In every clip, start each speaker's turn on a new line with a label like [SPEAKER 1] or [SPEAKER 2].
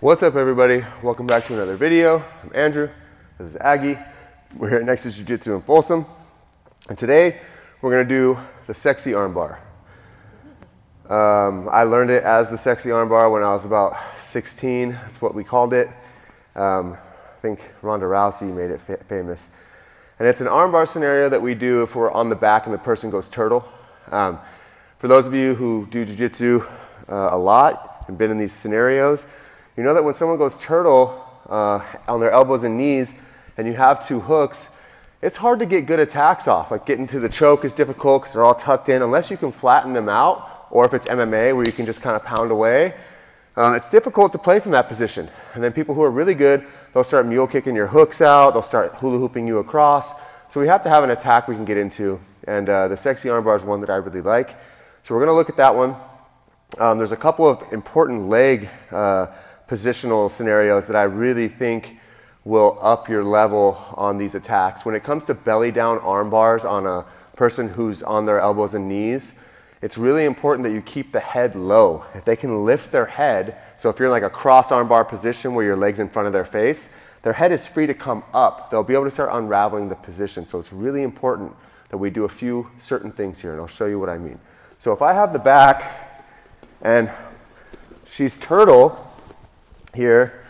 [SPEAKER 1] What's up, everybody? Welcome back to another video. I'm Andrew. This is Aggie. We're here at Nexus Jiu-Jitsu in Folsom. And today we're going to do the sexy armbar. I learned it as the sexy armbar when I was about 16. That's what we called it. I think Ronda Rousey made it famous. And it's an armbar scenario that we do if we're on the back and the person goes turtle. For those of you who do jiu-jitsu a lot and been in these scenarios, you know that when someone goes turtle on their elbows and knees and you have two hooks, it's hard to get good attacks off. Like getting to the choke is difficult because they're all tucked in. Unless you can flatten them out, or if it's MMA where you can just kind of pound away, it's difficult to play from that position. And then people who are really good, they'll start mule kicking your hooks out, they'll start hula hooping you across. So we have to have an attack we can get into. And the sexy armbar is one that I really like. So we're going to look at that one. There's a couple of important leg positional scenarios that I really think will up your level on these attacks. When it comes to belly down arm bars on a person who's on their elbows and knees, it's really important that you keep the head low. If they can lift their head, so if you're in like a cross arm bar position where your leg's in front of their face, their head is free to come up. They'll be able to start unraveling the position. So it's really important that we do a few certain things here, and I'll show you what I mean. So if I have the back and she's turtle here,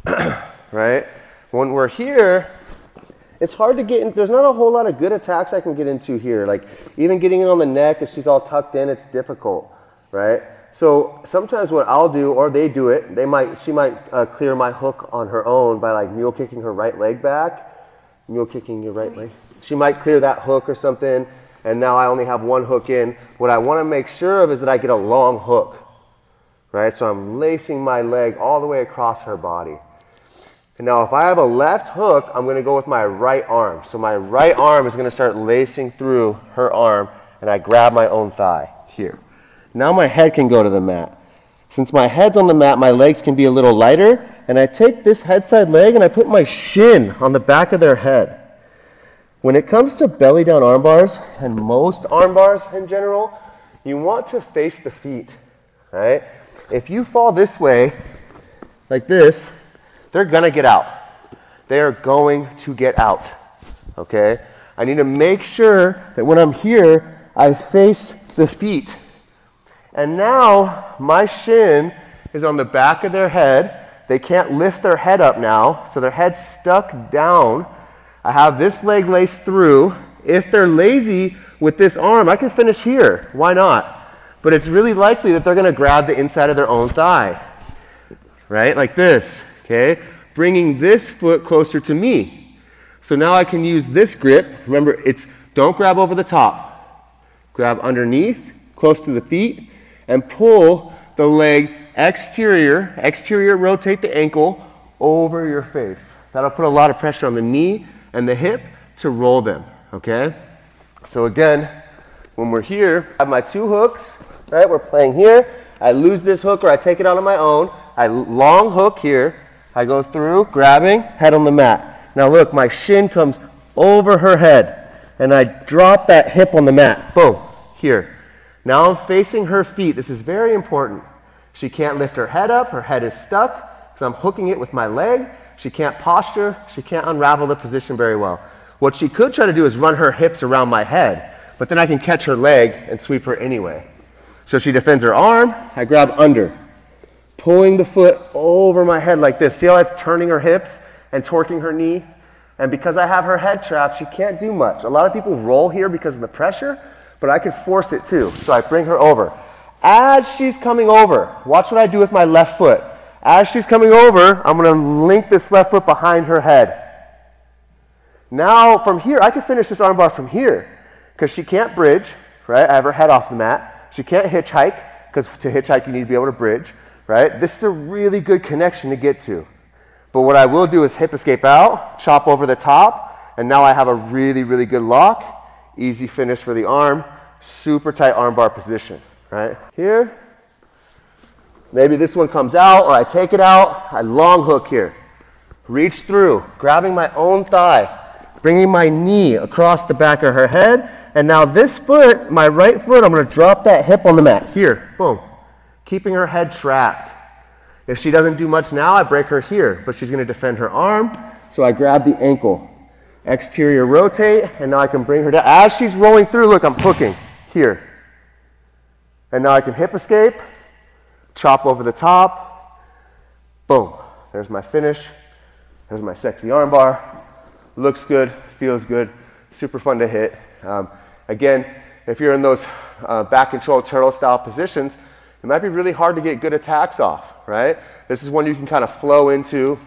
[SPEAKER 1] right? When we're here, it's hard to get in. There's not a whole lot of good attacks I can get into here. Like even getting in on the neck, if she's all tucked in, it's difficult, right? So sometimes what I'll do, or they do it, she might clear my hook on her own by like mule kicking her right leg back. Mule kicking your right leg. She might clear that hook or something, and now I only have one hook in. What I want to make sure of is that I get a long hook, right? So I'm lacing my leg all the way across her body. And now if I have a left hook, I'm going to go with my right arm. So my right arm is going to start lacing through her arm, and I grab my own thigh here. Now my head can go to the mat. Since my head's on the mat, my legs can be a little lighter, and I take this head side leg and I put my shin on the back of their head. When it comes to belly down arm bars, and most arm bars in general, you want to face the feet, right? If you fall this way, like this, they're gonna get out. They are going to get out, okay? I need to make sure that when I'm here, I face the feet. And now my shin is on the back of their head. They can't lift their head up now, so their head's stuck down. I have this leg laced through. If they're lazy with this arm, I can finish here. Why not? But it's really likely that they're going to grab the inside of their own thigh, right? Like this, okay? Bringing this foot closer to me. So now I can use this grip. Remember, it's don't grab over the top. Grab underneath, close to the feet, and pull the leg exterior rotate the ankle over your face. That'll put a lot of pressure on the knee and the hip to roll them, okay? So again, when we're here, I have my two hooks, right? We're playing here. I lose this hook or I take it out on my own. I long hook here. I go through, grabbing, head on the mat. Now look, my shin comes over her head and I drop that hip on the mat. Boom, here. Now I'm facing her feet. This is very important. She can't lift her head up. Her head is stuck because I'm hooking it with my leg. She can't posture. She can't unravel the position very well. What she could try to do is run her hips around my head, but then I can catch her leg and sweep her anyway. So she defends her arm. I grab under, pulling the foot over my head like this. See how it's turning her hips and torquing her knee? And because I have her head trapped, she can't do much. A lot of people roll here because of the pressure, but I could force it too. So I bring her over. As she's coming over, watch what I do with my left foot. As she's coming over, I'm going to link this left foot behind her head. Now from here, I can finish this armbar from here because she can't bridge, right? I have her head off the mat. She can't hitchhike because to hitchhike you need to be able to bridge, right? This is a really good connection to get to. But what I will do is hip escape out, chop over the top, and now I have a really, really good lock. Easy finish for the arm. Super tight armbar position, right? Here. Maybe this one comes out or I take it out. I long hook here. Reach through, grabbing my own thigh, bringing my knee across the back of her head. And now this foot, my right foot, I'm going to drop that hip on the mat. Here, boom. Keeping her head trapped. If she doesn't do much now, I break her here, but she's gonna defend her arm. So I grab the ankle, exterior rotate, and now I can bring her down. As she's rolling through, look, I'm hooking here. And now I can hip escape, chop over the top, boom. There's my finish. There's my sexy armbar. Looks good, feels good, super fun to hit. Again, if you're in those back control turtle style positions, it might be really hard to get good attacks off, right? This is one you can kind of flow into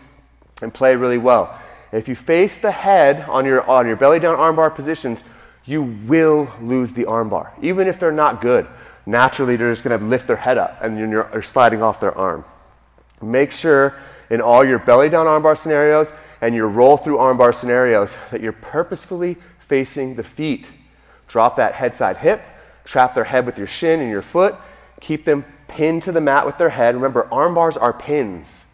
[SPEAKER 1] and play really well. If you face the head on your belly down armbar positions, you will lose the armbar, even if they're not good. Naturally, they're just going to lift their head up and you're sliding off their arm. Make sure in all your belly down armbar scenarios and your roll through armbar scenarios that you're purposefully facing the feet. Drop that head side hip, trap their head with your shin and your foot, keep them pinned to the mat with their head. Remember, arm bars are pins.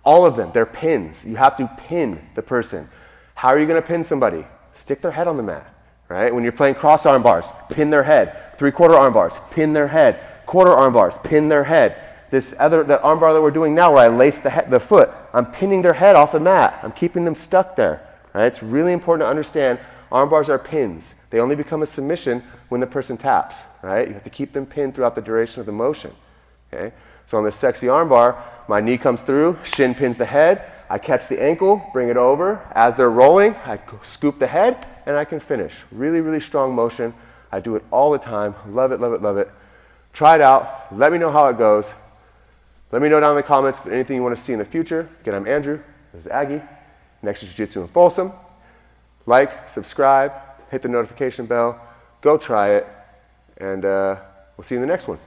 [SPEAKER 1] All of them, they're pins. You have to pin the person. How are you going to pin somebody? Stick their head on the mat, right? When you're playing cross arm bars, pin their head. 3/4 arm bars, pin their head. Quarter arm bars, pin their head. The arm bar that we're doing now where I lace the foot, I'm pinning their head off the mat. I'm keeping them stuck there, right? It's really important to understand arm bars are pins. They only become a submission when the person taps, right? You have to keep them pinned throughout the duration of the motion, okay? So on this sexy arm bar, my knee comes through, shin pins the head, I catch the ankle, bring it over. As they're rolling, I scoop the head, and I can finish. Really, really strong motion. I do it all the time. Love it, love it, love it. Try it out. Let me know how it goes. Let me know down in the comments if anything you want to see in the future. Again, I'm Andrew. This is Aggie. Next is Jiu-Jitsu in Folsom. Like, subscribe, hit the notification bell. Go try it, and we'll see you in the next one.